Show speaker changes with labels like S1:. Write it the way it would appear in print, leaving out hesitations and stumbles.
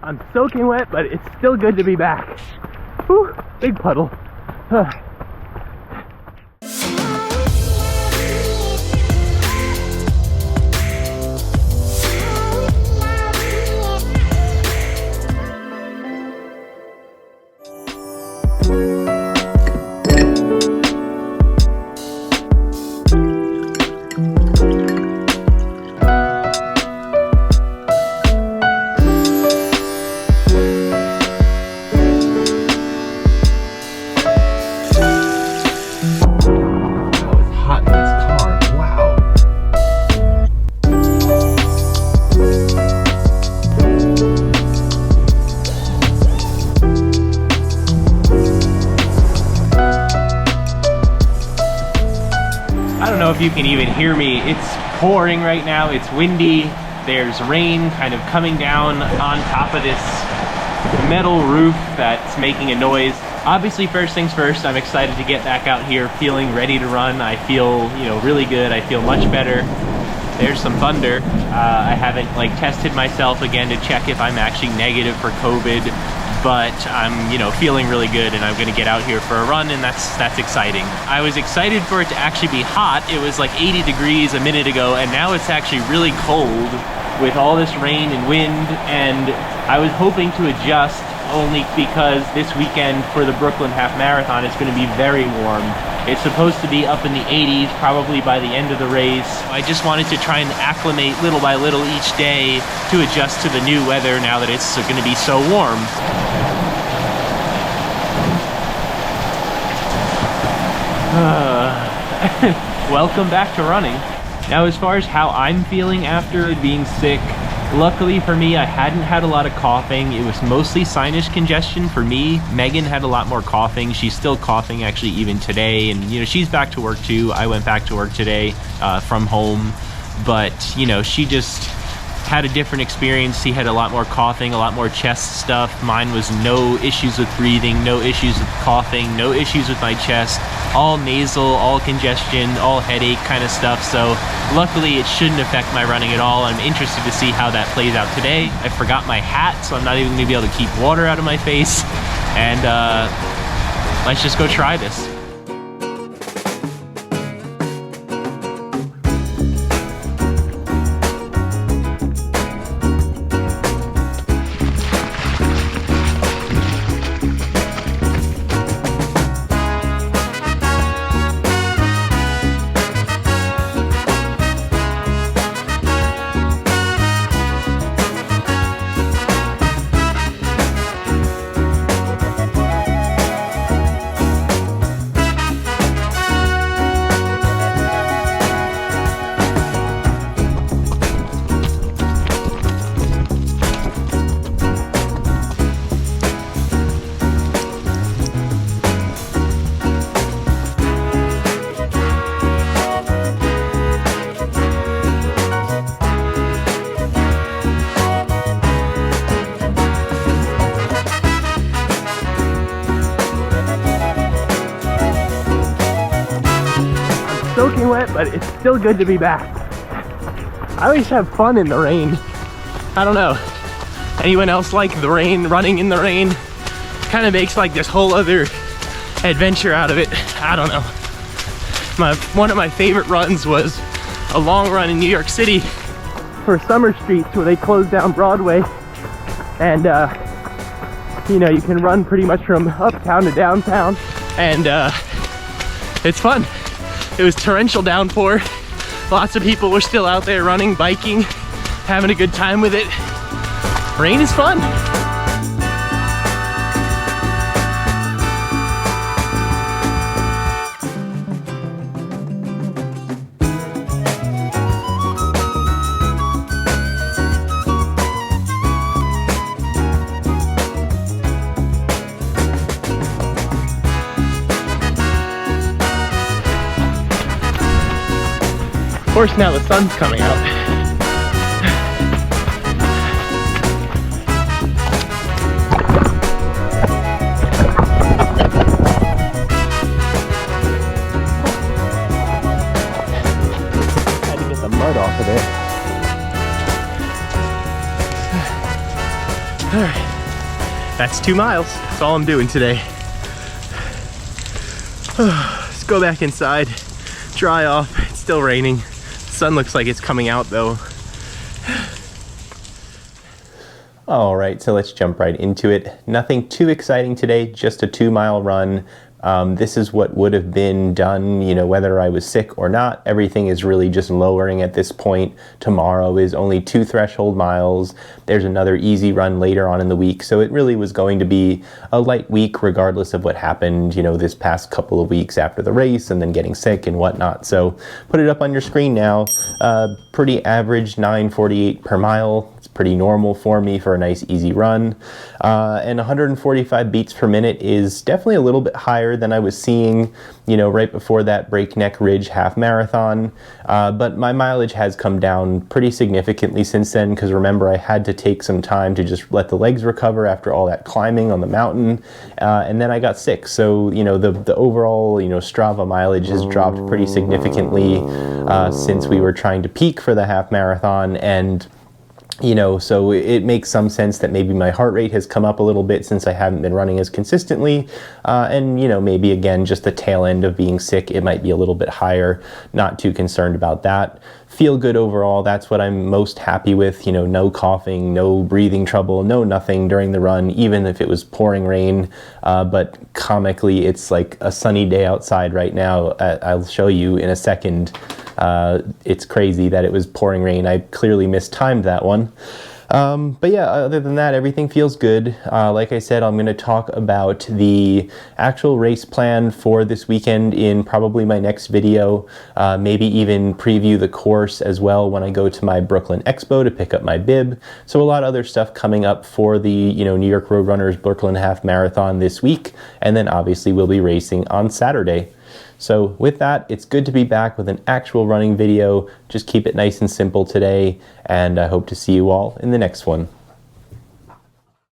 S1: I'm soaking wet, but it's still good to be back. Whew, big puddle. If you can even hear me, it's pouring right now, it's windy, there's rain kind of coming down on top of this metal roof that's making a noise. Obviously, first things first, I'm excited to get back out here feeling ready to run. I feel, you know, really good. I feel much better. There's some thunder. I haven't like tested myself again to check if I'm actually negative for COVID, but I'm, you know, feeling really good, and I'm gonna get out here for a run, and that's exciting. I was excited for it to actually be hot. It was like 80 degrees a minute ago, and now it's actually really cold with all this rain and wind, and I was hoping to adjust only because this weekend for the Brooklyn Half Marathon it's gonna be very warm. It's supposed to be up in the 80s probably by the end of the race. I just wanted to try and acclimate little by little each day to adjust to the new weather now that it's going to be so warm. Welcome back to running. Now, as far as how I'm feeling after being sick, luckily for me, I hadn't had a lot of coughing. It was mostly sinus congestion for me. Megan had a lot more coughing. She's still coughing actually even today. And, you know, she's back to work too. I went back to work today from home. But, you know, she just had a different experience. She had a lot more coughing, a lot more chest stuff. Mine was no issues with breathing, no issues with coughing, no issues with my chest. All nasal, all congestion, all headache kind of stuff. So luckily it shouldn't affect my running at all. I'm interested to see how that plays out today. I forgot my hat, so I'm not even gonna be able to keep water out of my face. And let's just go try this. Soaking wet, but it's still good to be back. I always have fun in the rain. I don't know. Anyone else like the rain, running in the rain? Kind of makes like this whole other adventure out of it. I don't know. One of my favorite runs was a long run in New York City for Summer Streets where they closed down Broadway. And you know, you can run pretty much from uptown to downtown, and it's fun. It was torrential downpour. Lots of people were still out there running, biking, having a good time with it. Rain is fun. Of course, now the sun's coming out. Had to get the mud off of it. All right, that's 2 miles. That's all I'm doing today. Let's go back inside, dry off. It's still raining. The sun looks like it's coming out though. All right, so let's jump right into it. Nothing too exciting today, just a 2-mile run. This is what would have been done, you know, whether I was sick or not. Everything is really just lowering at this point. Tomorrow is only 2 threshold miles. There's another easy run later on in the week. So it really was going to be a light week regardless of what happened, you know, this past couple of weeks after the race and then getting sick and whatnot. So put it up on your screen now. Pretty average 9:48 per mile. It's pretty normal for me for a nice easy run. And 145 beats per minute is definitely a little bit higher than I was seeing, you know, right before that Breakneck Ridge half marathon. But my mileage has come down pretty significantly since then, because remember, I had to take some time to just let the legs recover after all that climbing on the mountain. And then I got sick. So, you know, the overall, you know, Strava mileage has dropped pretty significantly since we were trying to peak for the half marathon. And you know, so it makes some sense that maybe my heart rate has come up a little bit since I haven't been running as consistently. And, you know, maybe again, just the tail end of being sick, it might be a little bit higher. Not too concerned about that. Feel good overall. That's what I'm most happy with. You know, no coughing, no breathing trouble, no nothing during the run, even if it was pouring rain. But comically, it's like a sunny day outside right now. I'll show you in a second. It's crazy that it was pouring rain. I clearly mistimed that one. But yeah, other than that, everything feels good. Like I said, I'm going to talk about the actual race plan for this weekend in probably my next video. Maybe even preview the course as well when I go to my Brooklyn Expo to pick up my bib. So a lot of other stuff coming up for the, you know, New York Roadrunners Brooklyn Half Marathon this week. And then obviously we'll be racing on Saturday. So with that, it's good to be back with an actual running video. Just keep it nice and simple today, and I hope to see you all in the next one.